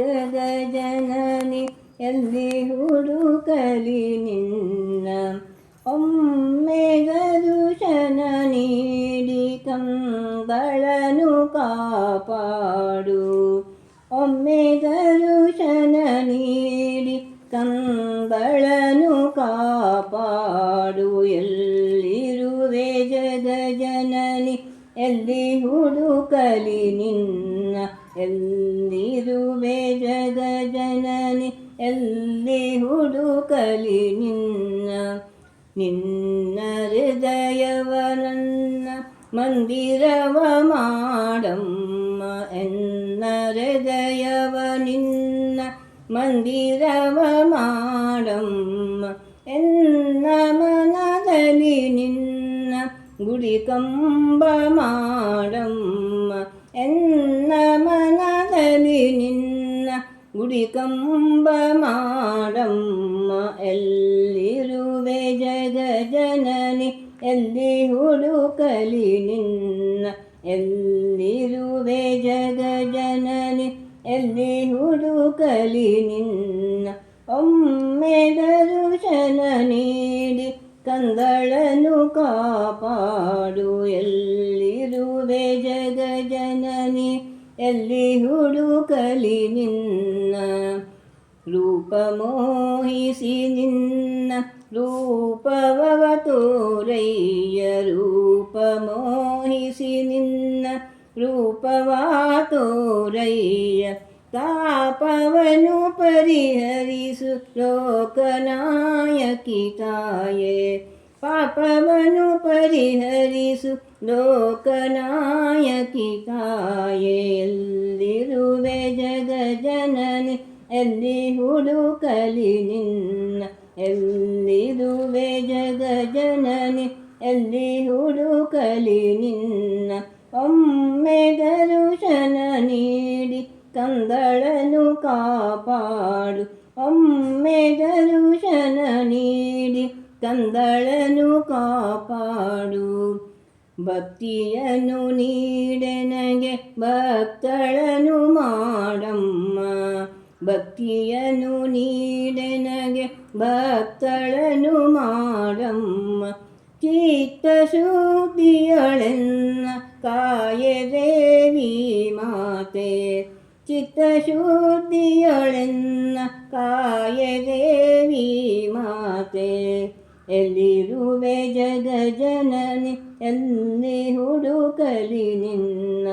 ಜಗಜನನಿ ಎಲ್ಲಿ ಹುಡುಕಲಿ ನಿನ್ನ. ಒಮ್ಮೆ ದರ್ಶನ ನೀಡಿ ಕಂಗಳನು ಕಾಪಾಡು. ಒಮ್ಮೆ ದರ್ಶನ ನೀಡಿ ಕಂಗಳನು ಕಾಪಾಡು. ಎಲ್ಲಿರುವೆ ಜಗಜನನಿ ಎಲ್ಲಿ ಹುಡುಕಲಿ ನಿನ್ನ. ಎಲ್ಲಿರುವೆ ಜಗಜನನಿ ಎಲ್ಲಿ ಹುಡುಕಲಿ ನಿನ್ನ. ನಿನ್ನ ಹೃದಯವ ನನ್ನ ಮಂದಿರವ ಮಾಡಮ್ಮ. ಎನ್ನ ಹೃದಯವ ನಿನ್ನ ಮಂದಿರವ ಮಾಡಮ್ಮ. ಎನ್ನ ಮನದಲ್ಲಿ ನಿನ್ನ ಗುಡಿ ಕಂಬ ಮಾಡಮ್ಮ. ಎನ್ನ ಮನದಲ್ಲಿ ನಿನ್ನ ಗುಡಿ ಕಂಬ ಮಾಡಮ್ಮ. ಎಲ್ಲಿರುವೆ ಜಗಜನನಿ ಎಲ್ಲಿ ಹುಡುಕಲಿ ನಿನ್ನ. ಎಲ್ಲಿರುವೆ ಜಗಜನನಿ ಎಲ್ಲಿ ಹುಡುಕಲಿ ನಿನ್ನ. ಒಮ್ಮೆ ದರ್ಶನ ನೀಡಿ ಕಂಗಳನು ಕಾಪಾಡು. ಎಲ್ಲಿರುವೆ ಜಗಜನನಿ ಎಲ್ಲಿ ಹುಡುಕಲಿ ನಿನ್ನ. ರೂಪ ಮೋಹಿಸಿ ನಿನ್ನ ರೂಪವ ತೋರಯ್ಯ. ರೂಪ ಮೋಹಿಸಿ ನಿನ್ನ ರೂಪವ ತೋರಯ್ಯ. ತಾಪವನು ಪರಿಹರಿಸು ಲೋಕನಾಯಕಿ ತಾಯೇ. ಪಾಪವನು ಪರಿಹರಿಸು ಲೋಕನಾಯಕಿ ತಾಯೇ. ಎಲ್ಲಿರುವೆ ಜಗಜನನಿ ಎಲ್ಲಿ ಹುಡುಕಲಿ ನಿನ್ನ. ಎಲ್ಲಿರುವೆ ಜಗಜನನಿ ಎಲ್ಲಿ ಹುಡುಕಲಿ ನಿನ್ನ. ಒಮ್ಮೆ ದರ್ಶನ ನೀಡಿ ಕಂಗಳನು ಕಾಪಾಡು. ಒಮ್ಮೆ ದರ್ಶನ ನೀಡಿ ಕಂಗಳನು ಕಾಪಾಡು. ಭಕ್ತಿಯನ್ನು ನೀಡೆನಗೆ ಭಕ್ತಳನು ಮಾಡಮ್ಮ. ಭಕ್ತಿಯನ್ನು ನೀಡೆನಗೆ ಭಕ್ತಳನು ಮಾಡಮ್ಮ. ಚಿತ್ತ ಶುದ್ಧಿಯೊಳೆನ್ನ ಕಾಯೆ ದೇವಿ ಮಾತೆ. ಚಿತ್ತ ಶುದ್ಧಿಯೊಳೆನ್ನ ಕಾಯೆ ದೇವಿ ಮಾತೆ. ಎಲ್ಲಿರುವೆ ಜಗಜನನಿ ಎಲ್ಲಿ ಹುಡುಕಲಿ ನಿನ್ನ.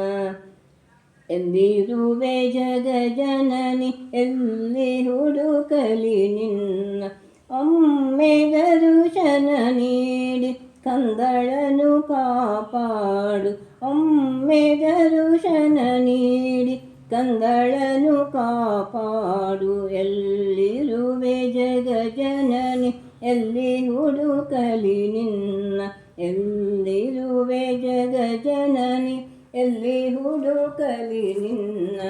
ಎಲ್ಲಿರುವೆ ಜಗಜನನಿ ಎಲ್ಲಿ ಹುಡುಕಲಿ ನಿನ್ನ. ಒಮ್ಮೆ ದರ್ಶನ ನೀಡಿ ಕಂಗಳನು ಕಾಪಾಡು. ಒಮ್ಮೆ ದರ್ಶನ ನೀಡಿ ಕಂಗಳನು ಕಾಪಾಡು. ಎಲ್ಲಿರುವೆ ಜಗಜನನಿ ಎಲ್ಲಿ ಹುಡುಕಲಿ ನಿನ್ನ. ಎಲ್ಲಿರುವೆ ಜಗಜನನಿ ಎಲ್ಲಿ ಹುಡುಕಲಿ ನಿನ್ನ.